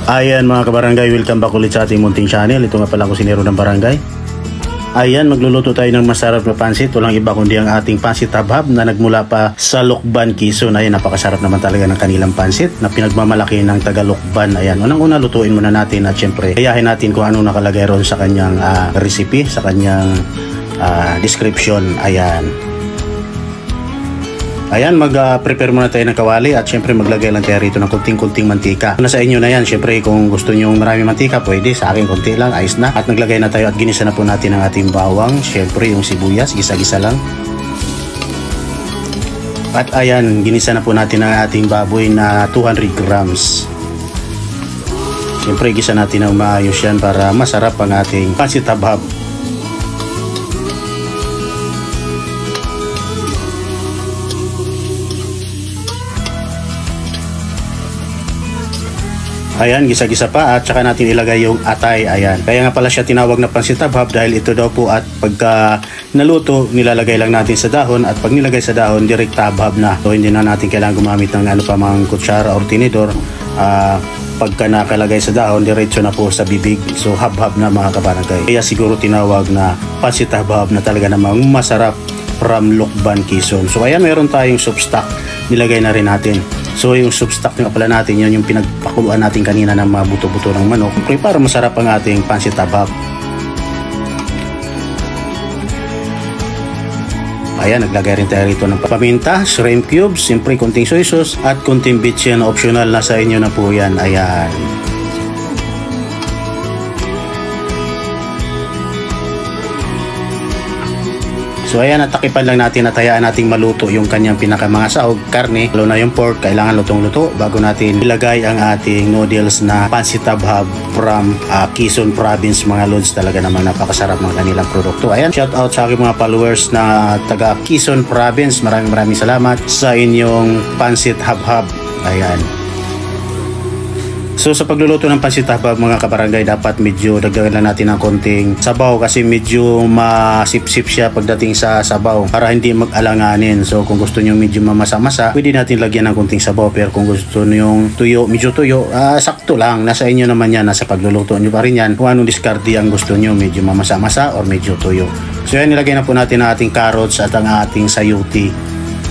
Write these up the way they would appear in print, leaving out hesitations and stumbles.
Ayan mga kabarangay, welcome back ulit sa ating munting channel. Ito nga pala ako si Nero ng Barangay. Ayan, magluluto tayo ng masarap na pansit. Walang iba kundi ang ating pansit habhab na nagmula pa sa Lucban, Quezon. Ayan, napakasarap naman talaga ng kanilang pansit na pinagmamalaki ng taga Lucban. Ayan, unang-una lutuin muna natin at syempre kayahin natin kung ano nakalagay ron sa kanyang recipe, sa kanyang description. Ayan, mag-prepare muna tayo ng kawali at syempre maglagay lang tayo rito ng kunting-kunting mantika. Nasa inyo na yan, syempre kung gusto nyo marami mantika, pwede. Sa akin konti lang, ayos na. At naglagay na tayo at ginisa na po natin ang ating bawang. Syempre yung sibuyas, gisa-gisa lang. At ayan, ginisa na po natin ang ating baboy na 200 grams. Syempre gisa natin ang maayos yan para masarap ang ating pansit habhab. Ayan, gisa-gisa pa at saka natin ilagay yung atay. Ayan. Kaya nga pala siya tinawag na pansit habhab dahil ito daw po at pagka naluto, nilalagay lang natin sa dahon at pag nilagay sa dahon, direct habhab na. So hindi na natin kailangan gumamit ng ano pa mga kutsara or tinidor. Pagka nakalagay sa dahon, diretso na po sa bibig. So habhab na mga kabarangay. Kaya siguro tinawag na pansit habhab na talaga namang masarap from Lucban, Quezon. So ayan, meron tayong soup stock. Nilagay na rin natin. So yung soup stock nga pala natin, yun yung pinagpakuluan natin kanina ng mga buto-buto ng manok. Siyempre para masarap ang ating pansit habhab. Ayan, naglagay rin tayo rito ng paminta, shrimp cubes, siyempre kunting soy sauce at kunting bitchin, optional na sa inyo na po yan. Ayan. So ayan, at takipan lang natin at hayaan nating maluto yung kanyang mga sahog, karne, lalo na yung pork, kailangan lutong-luto bago natin ilagay ang ating noodles na pansit habhab from Quezon Province mga lods. Talaga namang napakasarap ng kanilang produkto. Ayan, shout out sa aking mga followers na taga Quezon Province. Maraming salamat sa inyong pansit habhab. Ayan. So sa pagluluto ng pansit habhab mga kabarangay, dapat medyo dagdagan lang natin ng konting sabaw kasi medyo masipsip siya pagdating sa sabaw para hindi mag-alanganin. So kung gusto nyo medyo mamasa-masa, pwede natin lagyan ng konting sabaw, pero kung gusto nyo tuyo, medyo tuyo, sakto lang. Nasa inyo naman yan, nasa pagluluto nyo pa rin yan kung anong diskarte ang gusto nyo, medyo mamasa-masa or medyo tuyo. So yan, nilagay na po natin ang ating carrots at ang ating sayuti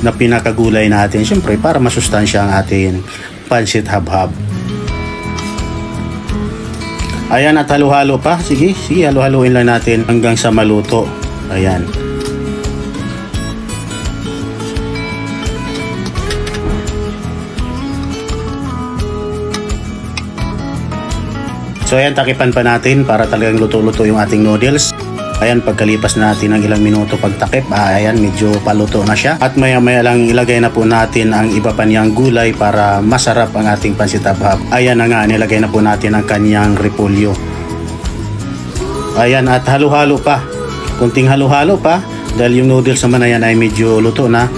na pinakagulay natin, syempre para masustansya ang ating pansit habhab. Ayan, at halo-halo pa. Sige, halo-haloin lang natin hanggang sa maluto. Ayan. So ayan, takipan pa natin para talagang luto-luto yung ating noodles. Ayan, pagkalipas natin ng ilang minuto pagtakip, ayan, medyo paluto na siya. At maya-maya lang ilagay na po natin ang iba pa niyang gulay para masarap ang ating pansit habhab. Ayan na nga, nilagay na po natin ang kanyang repolyo. Ayan, at halo-halo pa. Kunting halo-halo pa dahil yung noodles naman na yan ay medyo luto na.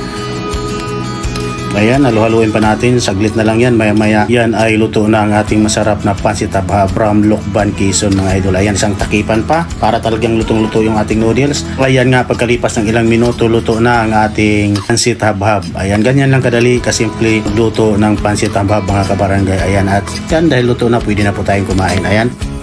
Ayan, halo-haloin pa natin. Saglit na lang yan. Maya-maya yan ay luto na ang ating masarap na pansit habhab from Lucban, Quezon mga idol. Ayan, isang takipan pa para talagang lutong-luto yung ating noodles. Ayan nga, pagkalipas ng ilang minuto, luto na ang ating pansit habhab. Ayan, ganyan lang kadali, kasimple luto ng pansit habhab mga kabarangay. Ayan, at yan dahil luto na, pwede na po tayong kumain. Ayan.